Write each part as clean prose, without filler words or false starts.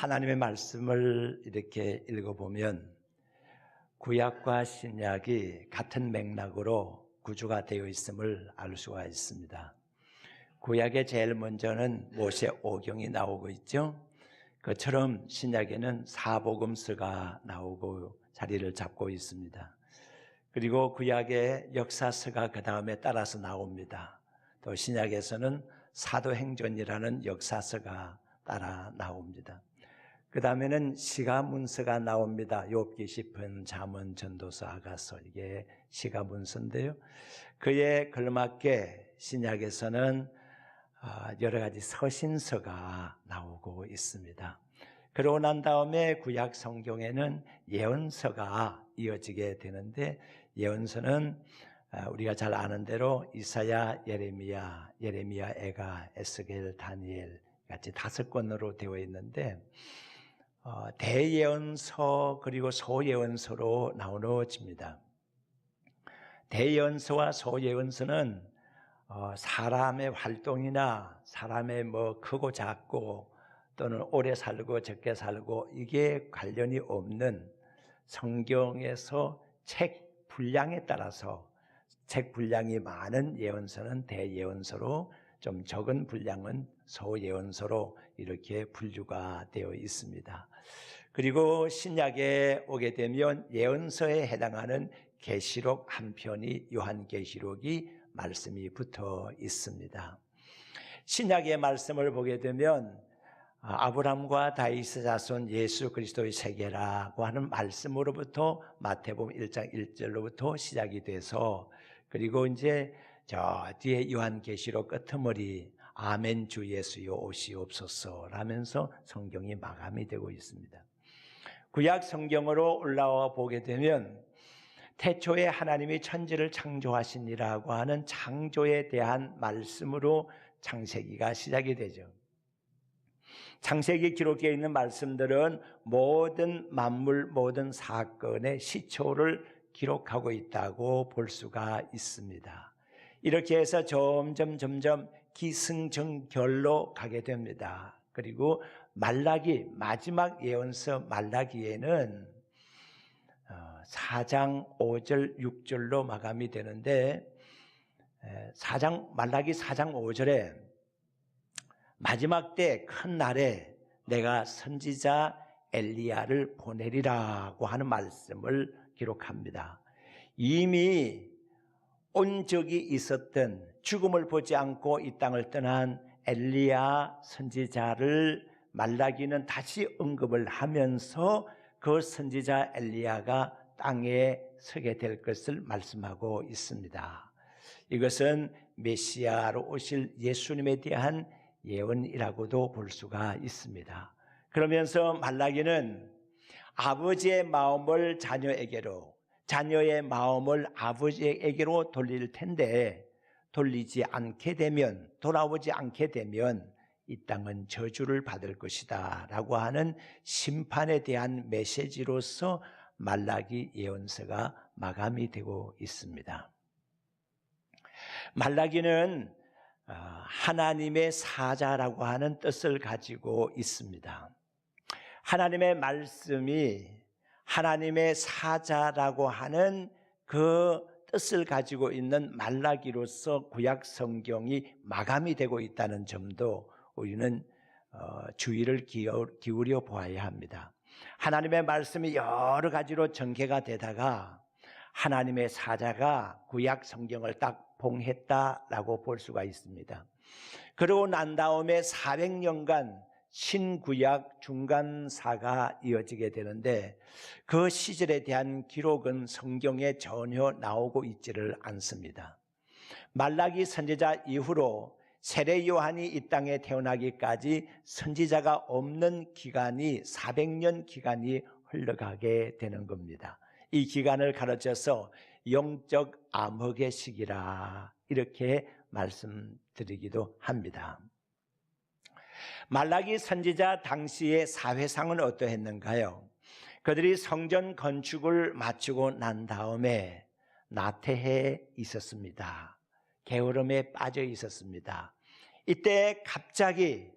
하나님의 말씀을 이렇게 읽어보면 구약과 신약이 같은 맥락으로 구조가 되어 있음을 알 수가 있습니다. 구약에 제일 먼저는 모세 오경이 나오고 있죠. 그처럼 신약에는 사복음서가 나오고 자리를 잡고 있습니다. 그리고 구약의 역사서가 그 다음에 따라서 나옵니다. 또 신약에서는 사도행전이라는 역사서가 따라 나옵니다. 그 다음에는 시가문서가 나옵니다. 욥기, 시편, 잠언, 전도서, 아가서, 이게 시가문서인데요. 그에 걸맞게 신약에서는 여러 가지 서신서가 나오고 있습니다. 그러고 난 다음에 구약 성경에는 예언서가 이어지게 되는데, 예언서는 우리가 잘 아는 대로 이사야, 예레미야, 에가, 에스겔, 다니엘 같이 5권으로 되어 있는데, 대예언서 그리고 소예언서로 나누어집니다. 대예언서와 소예언서는 사람의 활동이나 사람의 크고 작고 또는 오래 살고 적게 살고 이게 관련이 없는 성경에서 책 분량에 따라서 책 분량이 많은 예언서는 대예언서로, 좀 적은 분량은 소예언서로 이렇게 분류가 되어 있습니다. 그리고 신약에 오게 되면 예언서에 해당하는 계시록 한 편이 요한계시록이 말씀이 붙어 있습니다. 신약의 말씀을 보게 되면 아브람과 다윗의 자손 예수 그리스도의 세계라고 하는 말씀으로부터 마태복음 1장 1절로부터 시작이 돼서, 그리고 이제 저 뒤에 요한계시록 끄트머리 아멘 주 예수여 오시옵소서 라면서 성경이 마감이 되고 있습니다. 구약 성경으로 올라와 보게 되면 태초에 하나님이 천지를 창조하시니라고 하는 창조에 대한 말씀으로 창세기가 시작이 되죠. 창세기 기록되어 있는 말씀들은 모든 만물, 모든 사건의 시초를 기록하고 있다고 볼 수가 있습니다. 이렇게 해서 점점 기승전결로 가게 됩니다. 그리고 말라기, 마지막 예언서 말라기에는 4장 5절 6절로 마감이 되는데, 말라기 4장 5절에 마지막 때 큰 날에 내가 선지자 엘리야를 보내리라고 하는 말씀을 기록합니다. 이미 온 적이 있었던, 죽음을 보지 않고 이 땅을 떠난 엘리야 선지자를 말라기는 다시 언급을 하면서 그 선지자 엘리야가 땅에 서게 될 것을 말씀하고 있습니다. 이것은 메시아로 오실 예수님에 대한 예언이라고도 볼 수가 있습니다. 그러면서 말라기는 아버지의 마음을 자녀에게로, 자녀의 마음을 아버지에게로 돌릴 텐데, 돌아오지 않게 되면 이 땅은 저주를 받을 것이다 라고 하는 심판에 대한 메시지로서 말라기 예언서가 마감이 되고 있습니다. 말라기는 하나님의 사자라고 하는 뜻을 가지고 있습니다. 하나님의 말씀이 하나님의 사자라고 하는 그 뜻을 가지고 있는 말라기로서 구약 성경이 마감이 되고 있다는 점도 우리는 주의를 기울여 보아야 합니다. 하나님의 말씀이 여러 가지로 전개가 되다가 하나님의 사자가 구약 성경을 딱 봉했다라고 볼 수가 있습니다. 그러고 난 다음에 400년간 신구약 중간사가 이어지게 되는데, 그 시절에 대한 기록은 성경에 전혀 나오고 있지를 않습니다. 말라기 선지자 이후로 세례 요한이 이 땅에 태어나기까지 선지자가 없는 기간이 400년 기간이 흘러가게 되는 겁니다. 이 기간을 가르쳐서 영적 암흑의 시기라 이렇게 말씀드리기도 합니다. 말라기 선지자 당시의 사회상은 어떠했는가요? 그들이 성전 건축을 마치고 난 다음에 나태해 있었습니다. 게으름에 빠져 있었습니다. 이때 갑자기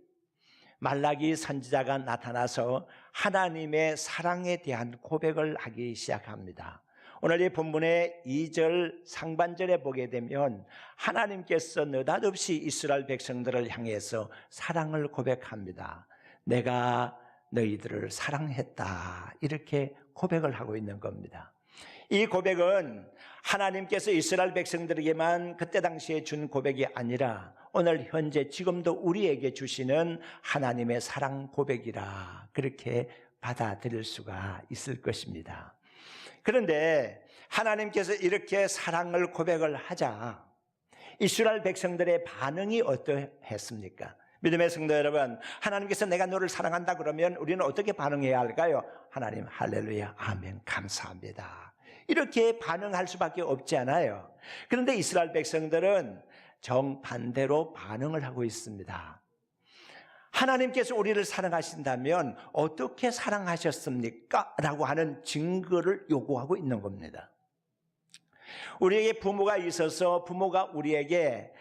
말라기 선지자가 나타나서 하나님의 사랑에 대한 고백을 하기 시작합니다. 오늘 이 본문의 2절 상반절에 보게 되면 하나님께서 느닷없이 이스라엘 백성들을 향해서 사랑을 고백합니다. 내가 너희들을 사랑했다, 이렇게 고백을 하고 있는 겁니다. 이 고백은 하나님께서 이스라엘 백성들에게만 그때 당시에 준 고백이 아니라 오늘 현재 지금도 우리에게 주시는 하나님의 사랑 고백이라 그렇게 받아들일 수가 있을 것입니다. 그런데 하나님께서 이렇게 사랑을 고백을 하자 이스라엘 백성들의 반응이 어떠했습니까? 믿음의 성도 여러분, 하나님께서 내가 너를 사랑한다 그러면 우리는 어떻게 반응해야 할까요? 하나님 할렐루야 아멘 감사합니다, 이렇게 반응할 수밖에 없지 않아요. 그런데 이스라엘 백성들은 정반대로 반응을 하고 있습니다. 하나님께서 우리를 사랑하신다면 어떻게 사랑하셨습니까? 라고 하는 증거를 요구하고 있는 겁니다. 우리에게 부모가 있어서 부모가 우리에게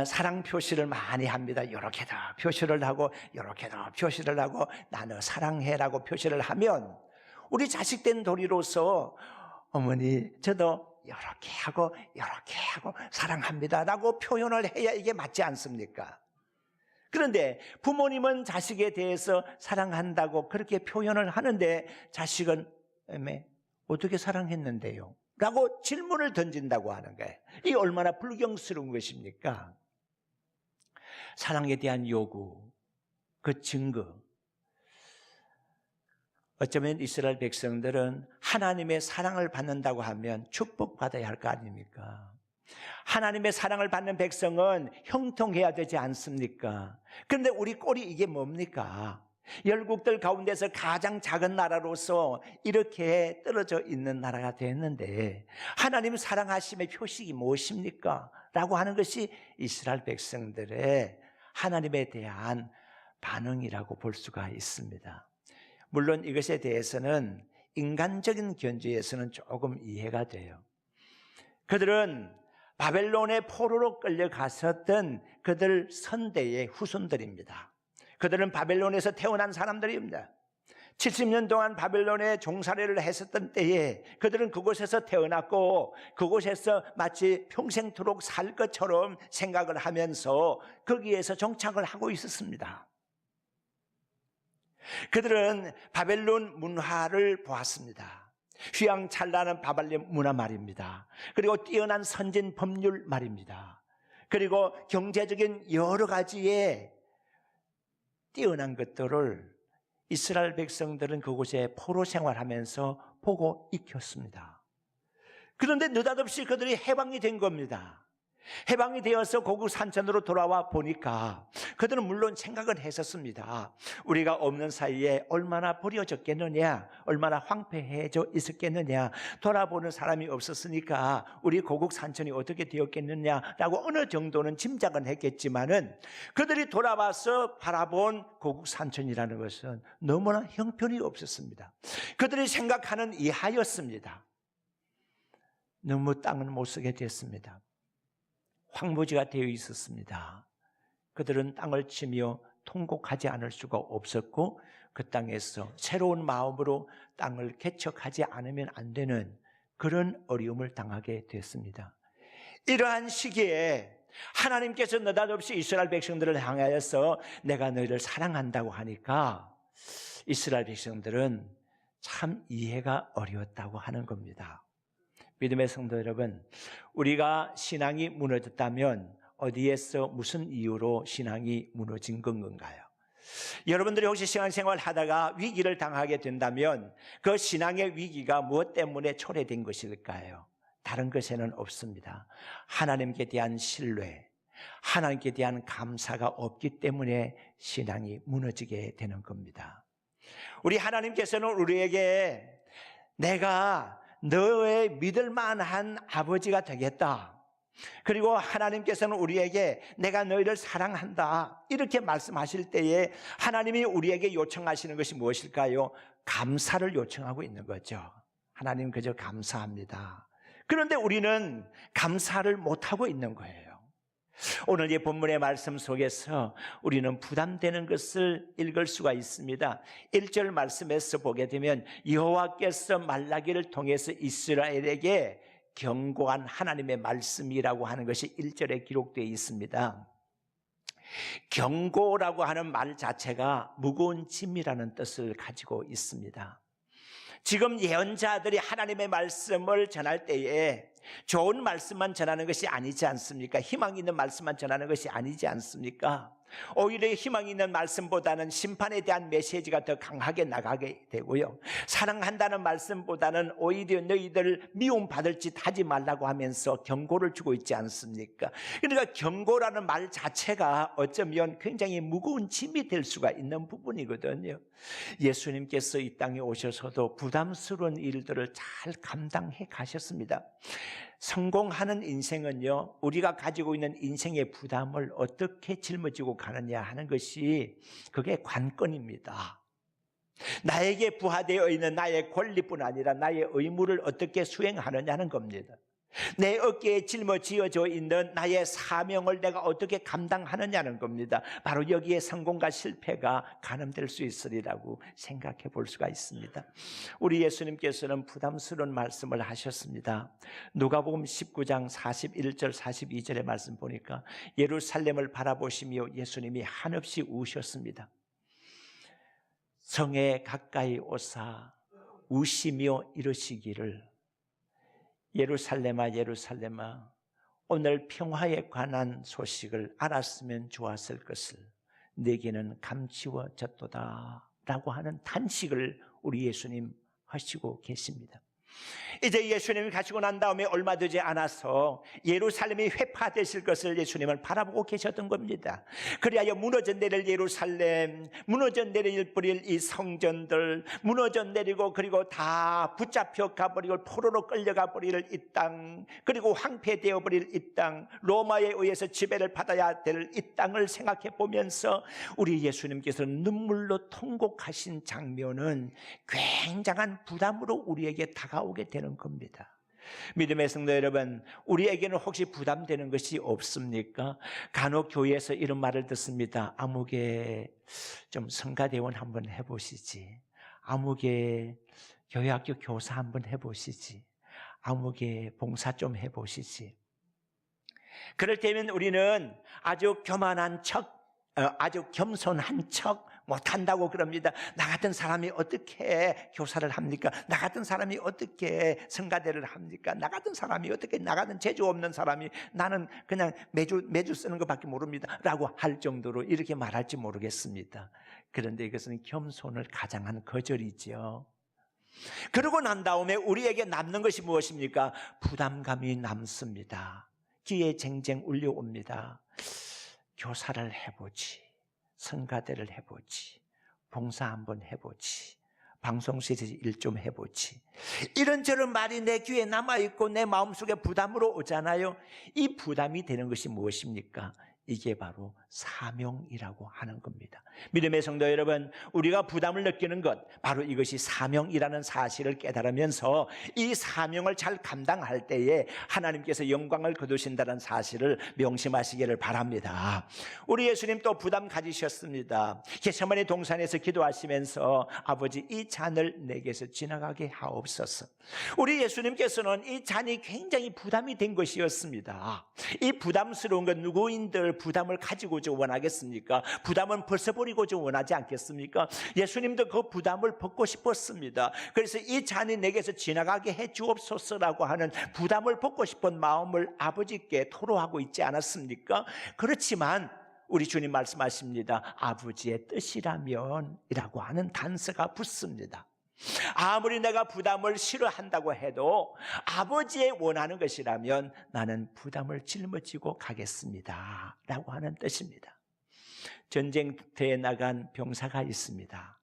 사랑 표시를 많이 합니다. 이렇게도 표시를 하고 이렇게도 표시를 하고 나는 사랑해라고 표시를 하면 우리 자식된 도리로서 어머니 저도 이렇게 하고 사랑합니다 라고 표현을 해야 이게 맞지 않습니까? 그런데 부모님은 자식에 대해서 사랑한다고 그렇게 표현을 하는데 자식은 어떻게 사랑했는데요? 라고 질문을 던진다고 하는 거예요. 이게 얼마나 불경스러운 것입니까? 사랑에 대한 요구, 그 증거. 어쩌면 이스라엘 백성들은 하나님의 사랑을 받는다고 하면 축복받아야 할 거 아닙니까? 하나님의 사랑을 받는 백성은 형통해야 되지 않습니까? 그런데 우리 꼴이 이게 뭡니까? 열국들 가운데서 가장 작은 나라로서 이렇게 떨어져 있는 나라가 됐는데 하나님 사랑하심의 표식이 무엇입니까? 라고 하는 것이 이스라엘 백성들의 하나님에 대한 반응이라고 볼 수가 있습니다. 물론 이것에 대해서는 인간적인 견지에서는 조금 이해가 돼요. 그들은 바벨론의 포로로 끌려갔었던 그들 선대의 후손들입니다. 그들은 바벨론에서 태어난 사람들입니다. 70년 동안 바벨론에 종살이를 했었던 때에 그들은 그곳에서 태어났고 그곳에서 마치 평생토록 살 것처럼 생각을 하면서 거기에서 정착을 하고 있었습니다. 그들은 바벨론 문화를 보았습니다. 휘황찬란한 바벨론 문화 말입니다. 그리고 뛰어난 선진 법률 말입니다. 그리고 경제적인 여러 가지의 뛰어난 것들을 이스라엘 백성들은 그곳에 포로 생활하면서 보고 익혔습니다. 그런데 느닷없이 그들이 해방이 된 겁니다. 해방이 되어서 고국 산천으로 돌아와 보니까 그들은 물론 생각을 했었습니다. 우리가 없는 사이에 얼마나 버려졌겠느냐, 얼마나 황폐해져 있었겠느냐, 돌아보는 사람이 없었으니까 우리 고국 산천이 어떻게 되었겠느냐라고 어느 정도는 짐작은 했겠지만은 그들이 돌아와서 바라본 고국 산천이라는 것은 너무나 형편이 없었습니다. 그들이 생각하는 이하였습니다. 너무 땅을 못 쓰게 됐습니다. 황무지가 되어 있었습니다. 그들은 땅을 치며 통곡하지 않을 수가 없었고 그 땅에서 새로운 마음으로 땅을 개척하지 않으면 안 되는 그런 어려움을 당하게 됐습니다. 이러한 시기에 하나님께서 느닷없이 이스라엘 백성들을 향하여서 내가 너희를 사랑한다고 하니까 이스라엘 백성들은 참 이해가 어려웠다고 하는 겁니다. 믿음의 성도 여러분, 우리가 신앙이 무너졌다면 어디에서 무슨 이유로 신앙이 무너진 건가요? 여러분들이 혹시 신앙생활 하다가 위기를 당하게 된다면 그 신앙의 위기가 무엇 때문에 초래된 것일까요? 다른 것에는 없습니다. 하나님께 대한 신뢰, 하나님께 대한 감사가 없기 때문에 신앙이 무너지게 되는 겁니다. 우리 하나님께서는 우리에게 내가 너의 믿을 만한 아버지가 되겠다. 그리고 하나님께서는 우리에게 내가 너희를 사랑한다. 이렇게 말씀하실 때에 하나님이 우리에게 요청하시는 것이 무엇일까요? 감사를 요청하고 있는 거죠. 하나님 그저 감사합니다. 그런데 우리는 감사를 못하고 있는 거예요. 오늘 이 본문의 말씀 속에서 우리는 부담되는 것을 읽을 수가 있습니다. 1절 말씀에서 보게 되면 여호와께서 말라기를 통해서 이스라엘에게 경고한 하나님의 말씀이라고 하는 것이 1절에 기록되어 있습니다. 경고라고 하는 말 자체가 무거운 짐이라는 뜻을 가지고 있습니다. 지금 예언자들이 하나님의 말씀을 전할 때에 좋은 말씀만 전하는 것이 아니지 않습니까? 희망 있는 말씀만 전하는 것이 아니지 않습니까? 오히려 희망 있는 말씀보다는 심판에 대한 메시지가 더 강하게 나가게 되고요, 사랑한다는 말씀보다는 오히려 너희들 미움받을 짓 하지 말라고 하면서 경고를 주고 있지 않습니까? 그러니까 경고라는 말 자체가 어쩌면 굉장히 무거운 짐이 될 수가 있는 부분이거든요. 예수님께서 이 땅에 오셔서도 부담스러운 일들을 잘 감당해 가셨습니다. 성공하는 인생은요, 우리가 가지고 있는 인생의 부담을 어떻게 짊어지고 가느냐 하는 것이 그게 관건입니다. 나에게 부하되어 있는 나의 권리뿐 아니라 나의 의무를 어떻게 수행하느냐는 겁니다. 내 어깨에 짊어지어져 있는 나의 사명을 내가 어떻게 감당하느냐는 겁니다. 바로 여기에 성공과 실패가 가늠될 수 있으리라고 생각해 볼 수가 있습니다. 우리 예수님께서는 부담스러운 말씀을 하셨습니다. 누가복음 19장 41절 42절의 말씀 보니까 예루살렘을 바라보시며 예수님이 한없이 우셨습니다. 성에 가까이 오사 우시며 이르시기를, 예루살렘아 예루살렘아, 오늘 평화에 관한 소식을 알았으면 좋았을 것을 내게는 감추어졌도다 라고 하는 탄식을 우리 예수님 하시고 계십니다. 이제 예수님이 가시고 난 다음에 얼마 되지 않아서 예루살렘이 회파되실 것을 예수님은 바라보고 계셨던 겁니다. 그리하여 무너져 내릴 예루살렘, 무너져 내릴 이 성전들, 무너져 내리고 그리고 다 붙잡혀 가버리고 포로로 끌려가 버릴 이 땅, 그리고 황폐되어 버릴 이 땅, 로마에 의해서 지배를 받아야 될 이 땅을 생각해 보면서 우리 예수님께서는 눈물로 통곡하신 장면은 굉장한 부담으로 우리에게 다가오게 되는 겁니다. 믿음의 성도 여러분, 우리에게는 혹시 부담되는 것이 없습니까? 간혹 교회에서 이런 말을 듣습니다. 아무개 좀 성가대원 한번 해보시지, 아무개 교회학교 교사 한번 해보시지, 아무개 봉사 좀 해보시지. 그럴 때면 우리는 아주 교만한 척, 아주 겸손한 척 못한다고 그럽니다. 나 같은 사람이 어떻게 교사를 합니까? 나 같은 사람이 어떻게 성가대를 합니까? 나 같은 사람이 어떻게, 나 같은 재주 없는 사람이, 나는 그냥 매주 쓰는 것밖에 모릅니다 라고 할 정도로 이렇게 말할지 모르겠습니다. 그런데 이것은 겸손을 가장한 거절이죠. 그러고 난 다음에 우리에게 남는 것이 무엇입니까? 부담감이 남습니다. 귀에 쟁쟁 울려옵니다. 교사를 해보지, 성가대를 해보지, 봉사 한번 해보지, 방송실에서 일 좀 해보지, 이런저런 말이 내 귀에 남아있고 내 마음속에 부담으로 오잖아요. 이 부담이 되는 것이 무엇입니까? 이게 바로 사명이라고 하는 겁니다. 믿음의 성도 여러분, 우리가 부담을 느끼는 것, 바로 이것이 사명이라는 사실을 깨달으면서 이 사명을 잘 감당할 때에 하나님께서 영광을 거두신다는 사실을 명심하시기를 바랍니다. 우리 예수님 또 부담 가지셨습니다. 겟세마네 동산에서 기도하시면서 아버지, 이 잔을 내게서 지나가게 하옵소서. 우리 예수님께서는 이 잔이 굉장히 부담이 된 것이었습니다. 이 부담스러운 건 누구인들 부담을 가지고자 원하겠습니까? 부담은 벗어버리고자 원하지 않겠습니까? 예수님도 그 부담을 벗고 싶었습니다. 그래서 이 잔이 내게서 지나가게 해 주옵소서라고 하는 부담을 벗고 싶은 마음을 아버지께 토로하고 있지 않았습니까? 그렇지만 우리 주님 말씀하십니다. 아버지의 뜻이라면 이라고 하는 단서가 붙습니다. 아무리 내가 부담을 싫어한다고 해도 아버지의 원하는 것이라면 나는 부담을 짊어지고 가겠습니다 라고 하는 뜻입니다. 전쟁터에 나간 병사가 있습니다.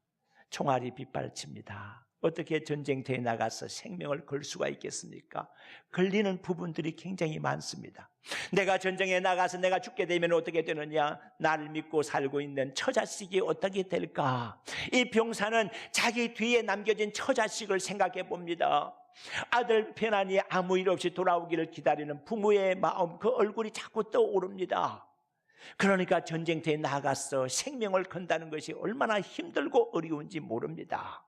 총알이 빗발칩니다. 어떻게 전쟁터에 나가서 생명을 걸 수가 있겠습니까? 걸리는 부분들이 굉장히 많습니다. 내가 전쟁에 나가서 내가 죽게 되면 어떻게 되느냐? 나를 믿고 살고 있는 처자식이 어떻게 될까? 이 병사는 자기 뒤에 남겨진 처자식을 생각해 봅니다. 아들 편안히 아무 일 없이 돌아오기를 기다리는 부모의 마음, 그 얼굴이 자꾸 떠오릅니다. 그러니까 전쟁터에 나가서 생명을 건다는 것이 얼마나 힘들고 어려운지 모릅니다.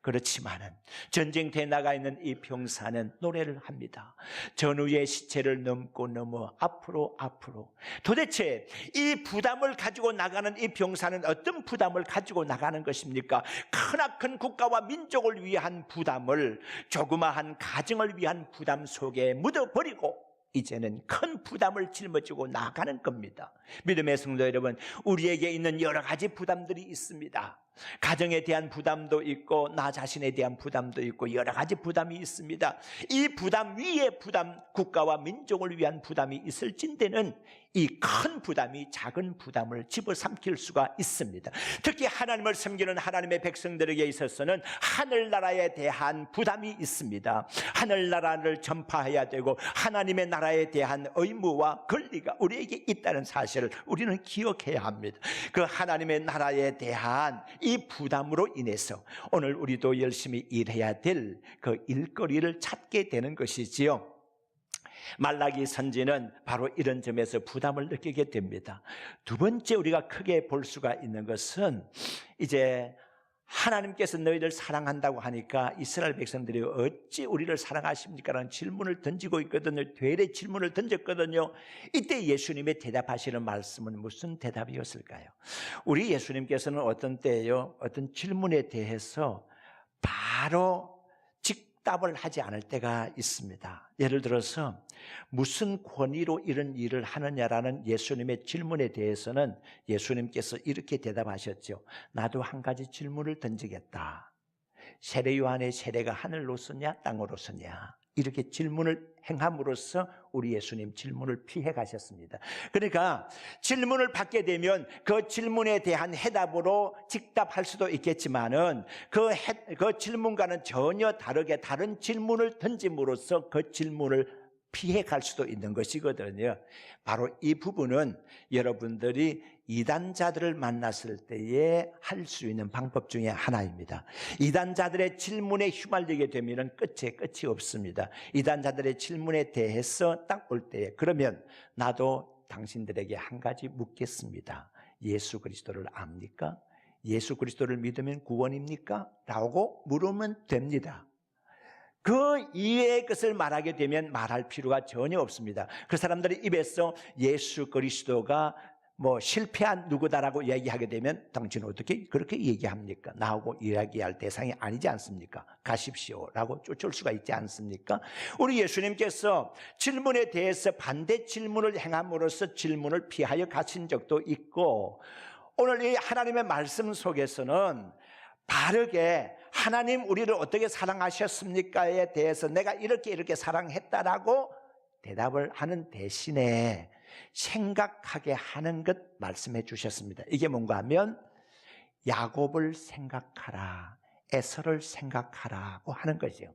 그렇지만은 전쟁터에 나가 있는 이 병사는 노래를 합니다. 전우의 시체를 넘고 넘어 앞으로. 도대체 이 부담을 가지고 나가는 이 병사는 어떤 부담을 가지고 나가는 것입니까? 크나큰 국가와 민족을 위한 부담을 조그마한 가정을 위한 부담 속에 묻어버리고 이제는 큰 부담을 짊어지고 나가는 겁니다. 믿음의 성도 여러분, 우리에게 있는 여러 가지 부담들이 있습니다. 가정에 대한 부담도 있고 나 자신에 대한 부담도 있고 여러 가지 부담이 있습니다. 이 부담 위에 부담, 국가와 민족을 위한 부담이 있을진대는 이 큰 부담이 작은 부담을 집어삼킬 수가 있습니다. 특히 하나님을 섬기는 하나님의 백성들에게 있어서는 하늘나라에 대한 부담이 있습니다. 하늘나라를 전파해야 되고 하나님의 나라에 대한 의무와 권리가 우리에게 있다는 사실을 우리는 기억해야 합니다. 그 하나님의 나라에 대한 이 부담으로 인해서 오늘 우리도 열심히 일해야 될 그 일거리를 찾게 되는 것이지요. 말라기 선지는 바로 이런 점에서 부담을 느끼게 됩니다. 두 번째 우리가 크게 볼 수가 있는 것은 이제 하나님께서 너희를 사랑한다고 하니까 이스라엘 백성들이 어찌 우리를 사랑하십니까? 라는 질문을 던지고 있거든요. 되레 질문을 던졌거든요. 이때 예수님의 대답하시는 말씀은 무슨 대답이었을까요? 우리 예수님께서는 어떤 때에요, 어떤 질문에 대해서 바로 답을 하지 않을 때가 있습니다. 예를 들어서 무슨 권위로 이런 일을 하느냐라는 예수님의 질문에 대해서는 예수님께서 이렇게 대답하셨죠. 나도 한 가지 질문을 던지겠다. 세례 요한의 세례가 하늘로 섰냐 땅으로 섰냐, 이렇게 질문을 행함으로써 우리 예수님 질문을 피해 가셨습니다. 그러니까 질문을 받게 되면 그 질문에 대한 해답으로 즉답할 수도 있겠지만은 그 질문과는 전혀 다르게 다른 질문을 던짐으로써 그 질문을 피해 갈 수도 있는 것이거든요. 바로 이 부분은 여러분들이 이단자들을 만났을 때에 할 수 있는 방법 중에 하나입니다. 이단자들의 질문에 휘말리게 되면 끝이 없습니다. 이단자들의 질문에 대해서 딱 올 때에 그러면 나도 당신들에게 한 가지 묻겠습니다. 예수 그리스도를 압니까? 예수 그리스도를 믿으면 구원입니까? 라고 물으면 됩니다. 그 이외의 것을 말하게 되면 말할 필요가 전혀 없습니다. 그 사람들의 입에서 예수 그리스도가 실패한 누구다라고 얘기하게 되면 당신은 어떻게 그렇게 얘기합니까? 나하고 이야기할 대상이 아니지 않습니까? 가십시오라고 쫓을 수가 있지 않습니까? 우리 예수님께서 질문에 대해서 반대 질문을 행함으로써 질문을 피하여 가신 적도 있고, 오늘 이 하나님의 말씀 속에서는 바르게 하나님 우리를 어떻게 사랑하셨습니까에 대해서 내가 이렇게 사랑했다라고 대답을 하는 대신에 생각하게 하는 것 말씀해 주셨습니다. 이게 뭔가 하면 야곱을 생각하라, 에서를 생각하라고 하는 거죠.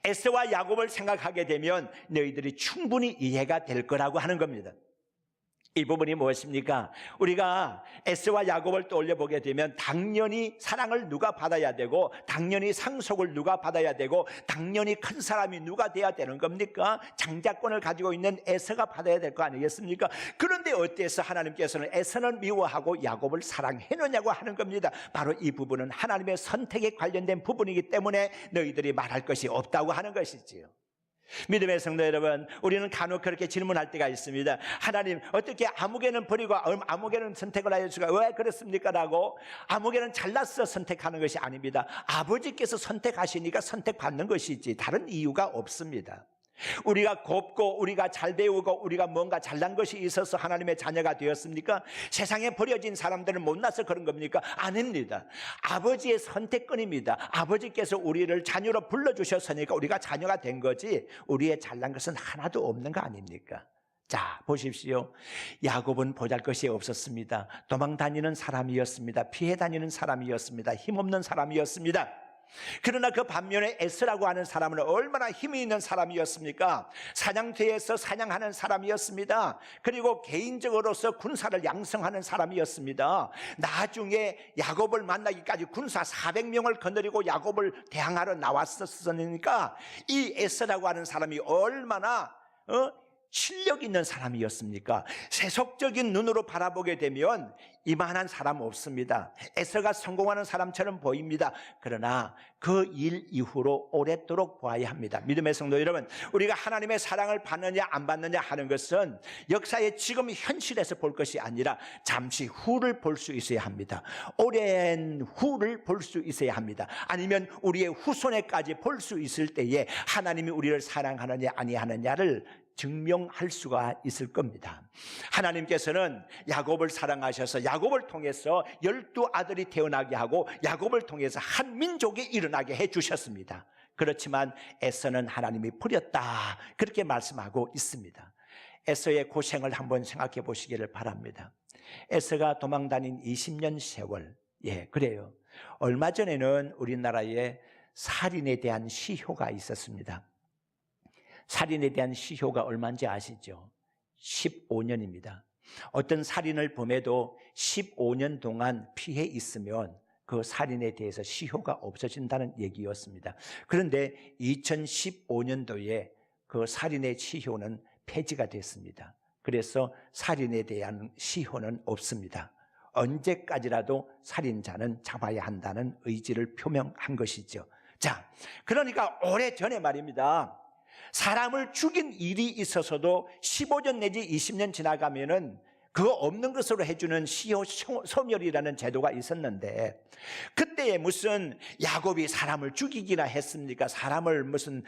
에서와 야곱을 생각하게 되면 너희들이 충분히 이해가 될 거라고 하는 겁니다. 이 부분이 무엇입니까? 우리가 에서와 야곱을 떠올려 보게 되면 당연히 사랑을 누가 받아야 되고, 당연히 상속을 누가 받아야 되고, 당연히 큰 사람이 누가 돼야 되는 겁니까? 장자권을 가지고 있는 에서가 받아야 될 거 아니겠습니까? 그런데 어때서 하나님께서는 에서는 미워하고 야곱을 사랑했느냐고 하는 겁니다. 바로 이 부분은 하나님의 선택에 관련된 부분이기 때문에 너희들이 말할 것이 없다고 하는 것이지요. 믿음의 성도 여러분, 우리는 간혹 그렇게 질문할 때가 있습니다. 하나님, 어떻게 아무개는 버리고 아무개는 선택을 하여 주가 왜 그렇습니까? 라고. 아무개는 잘나서 선택하는 것이 아닙니다. 아버지께서 선택하시니까 선택받는 것이지 다른 이유가 없습니다. 우리가 곱고 우리가 잘 배우고 우리가 뭔가 잘난 것이 있어서 하나님의 자녀가 되었습니까? 세상에 버려진 사람들은 못나서 그런 겁니까? 아닙니다. 아버지의 선택권입니다. 아버지께서 우리를 자녀로 불러주셨으니까 우리가 자녀가 된 거지, 우리의 잘난 것은 하나도 없는 거 아닙니까? 자, 보십시오. 야곱은 보잘것이 없었습니다. 도망 다니는 사람이었습니다. 피해 다니는 사람이었습니다. 힘없는 사람이었습니다. 그러나 그 반면에 에스라고 하는 사람은 얼마나 힘이 있는 사람이었습니까? 사냥터에서 사냥하는 사람이었습니다. 그리고 개인적으로서 군사를 양성하는 사람이었습니다. 나중에 야곱을 만나기까지 군사 400명을 거느리고 야곱을 대항하러 나왔었으니까 이 에스라고 하는 사람이 얼마나 실력 있는 사람이었습니까? 세속적인 눈으로 바라보게 되면 이만한 사람 없습니다. 에서가 성공하는 사람처럼 보입니다. 그러나 그 일 이후로 오랫도록 보아야 합니다. 믿음의 성도 여러분, 우리가 하나님의 사랑을 받느냐 안 받느냐 하는 것은 역사의 지금 현실에서 볼 것이 아니라 잠시 후를 볼 수 있어야 합니다. 오랜 후를 볼 수 있어야 합니다. 아니면 우리의 후손에까지 볼 수 있을 때에 하나님이 우리를 사랑하느냐 아니하느냐를 증명할 수가 있을 겁니다. 하나님께서는 야곱을 사랑하셔서 야곱을 통해서 12아들이 태어나게 하고 야곱을 통해서 한 민족이 일어나게 해주셨습니다. 그렇지만 에서는 하나님이 버렸다, 그렇게 말씀하고 있습니다. 에서의 고생을 한번 생각해 보시기를 바랍니다. 에서가 도망다닌 20년 세월, 그래요. 얼마 전에는 우리나라에 살인에 대한 시효가 있었습니다. 살인에 대한 시효가 얼마인지 아시죠? 15년입니다. 어떤 살인을 범해도 15년 동안 피해 있으면 그 살인에 대해서 시효가 없어진다는 얘기였습니다. 그런데 2015년도에 그 살인의 시효는 폐지가 됐습니다. 그래서 살인에 대한 시효는 없습니다. 언제까지라도 살인자는 잡아야 한다는 의지를 표명한 것이죠. 자, 그러니까 오래전에 말입니다, 사람을 죽인 일이 있어서도 15년 내지 20년 지나가면은 그거 없는 것으로 해주는 시효 소멸이라는 제도가 있었는데, 그때에 무슨 야곱이 사람을 죽이기나 했습니까? 사람을 무슨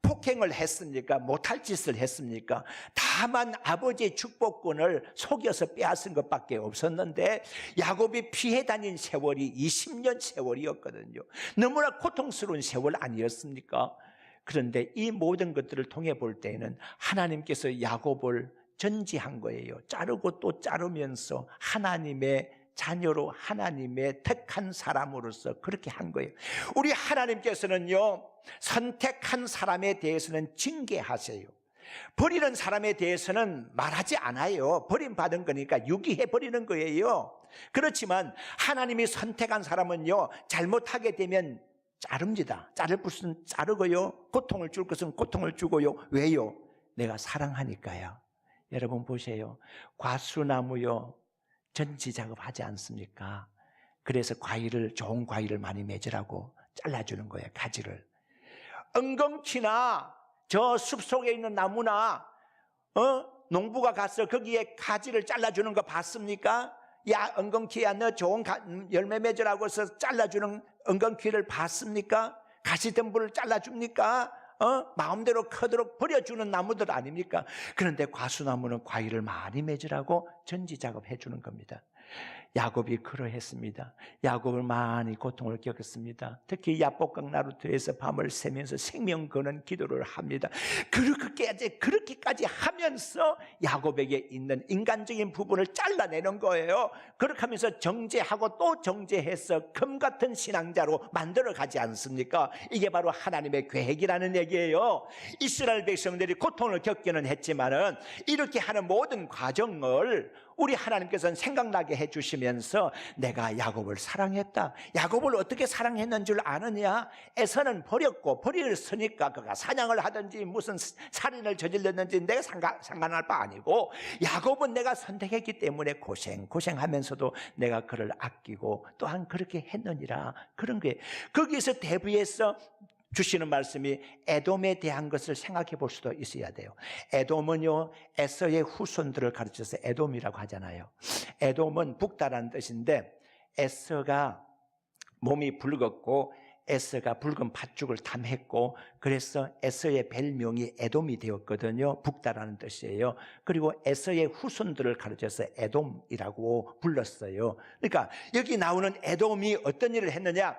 폭행을 했습니까? 못할 짓을 했습니까? 다만 아버지의 축복권을 속여서 빼앗은 것밖에 없었는데 야곱이 피해 다닌 세월이 20년 세월이었거든요. 너무나 고통스러운 세월 아니었습니까? 그런데 이 모든 것들을 통해 볼 때에는 하나님께서 야곱을 전지한 거예요. 자르고 또 자르면서 하나님의 자녀로, 하나님의 택한 사람으로서 그렇게 한 거예요. 우리 하나님께서는요, 선택한 사람에 대해서는 징계하세요. 버리는 사람에 대해서는 말하지 않아요. 버림받은 거니까 유기해 버리는 거예요. 그렇지만 하나님이 선택한 사람은요, 잘못하게 되면 자릅니다. 자를 것은 자르고요, 고통을 줄 것은 고통을 주고요. 왜요? 내가 사랑하니까요. 여러분 보세요. 과수나무요, 전지 작업하지 않습니까? 그래서 좋은 과일을 많이 맺으라고 잘라주는 거예요, 가지를. 엉겅퀴나 저 숲속에 있는 나무나 농부가 가서 거기에 가지를 잘라주는 거 봤습니까? 야, 엉겅퀴야, 너 좋은 열매 맺으라고 해서 잘라주는 엉겅퀴를 봤습니까? 가시덤불을 잘라줍니까? 마음대로 크도록 버려주는 나무들 아닙니까? 그런데 과수나무는 과일을 많이 맺으라고 전지작업 해주는 겁니다. 야곱이 그러했습니다. 야곱을 많이 고통을 겪었습니다. 특히 야복강 나루터에서 밤을 새면서 생명 거는 기도를 합니다. 그렇게까지 하면서 야곱에게 있는 인간적인 부분을 잘라내는 거예요. 그렇게 하면서 정죄하고 또 정죄해서 금 같은 신앙자로 만들어 가지 않습니까? 이게 바로 하나님의 계획이라는 얘기예요. 이스라엘 백성들이 고통을 겪기는 했지만은 이렇게 하는 모든 과정을 우리 하나님께서는 생각나게 해주시면서 내가 야곱을 사랑했다. 야곱을 어떻게 사랑했는 줄 아느냐? 에서는 버렸고 버렸으니까 그가 사냥을 하든지 무슨 살인을 저질렀는지 내가 상관할 바 아니고, 야곱은 내가 선택했기 때문에 고생하면서도 내가 그를 아끼고 또한 그렇게 했느니라. 그런 게 거기에서 대비해서 주시는 말씀이 에돔에 대한 것을 생각해 볼 수도 있어야 돼요. 에돔은요, 에서의 후손들을 가르쳐서 에돔이라고 하잖아요. 에돔은 북다라는 뜻인데, 에서가 몸이 붉었고 에서가 붉은 팥죽을 탐했고, 그래서 에서의 별명이 에돔이 되었거든요. 북다라는 뜻이에요. 그리고 에서의 후손들을 가르쳐서 에돔이라고 불렀어요. 그러니까 여기 나오는 에돔이 어떤 일을 했느냐?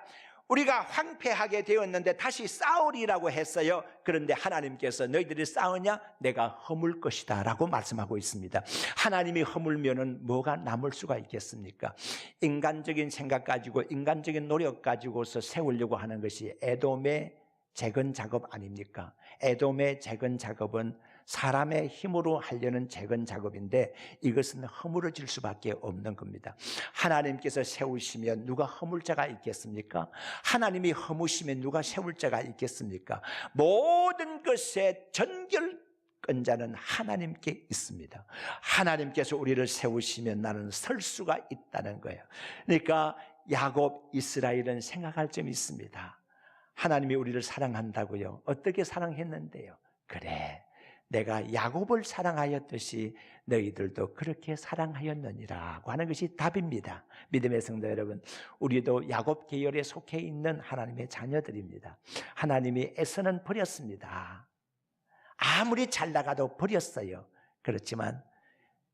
우리가 황폐하게 되었는데 다시 싸우리라고 했어요. 그런데 하나님께서 너희들이 싸우냐? 내가 허물 것이다 라고 말씀하고 있습니다. 하나님이 허물면은 뭐가 남을 수가 있겠습니까? 인간적인 생각 가지고 인간적인 노력 가지고서 세우려고 하는 것이 에돔의 재건 작업 아닙니까? 에돔의 재건 작업은 사람의 힘으로 하려는 재건 작업인데 이것은 허물어질 수밖에 없는 겁니다. 하나님께서 세우시면 누가 허물 자가 있겠습니까? 하나님이 허무시면 누가 세울 자가 있겠습니까? 모든 것의 전결권자는 하나님께 있습니다. 하나님께서 우리를 세우시면 나는 설 수가 있다는 거예요. 그러니까 야곱, 이스라엘은 생각할 점이 있습니다. 하나님이 우리를 사랑한다고요. 어떻게 사랑했는데요? 그래, 내가 야곱을 사랑하였듯이 너희들도 그렇게 사랑하였느니라고 하는 것이 답입니다. 믿음의 성도 여러분, 우리도 야곱 계열에 속해 있는 하나님의 자녀들입니다. 하나님이 애서는 버렸습니다. 아무리 잘 나가도 버렸어요. 그렇지만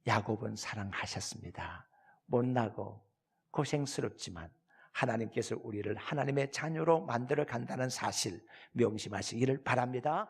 야곱은 사랑하셨습니다. 못나고 고생스럽지만 하나님께서 우리를 하나님의 자녀로 만들어 간다는 사실 명심하시기를 바랍니다.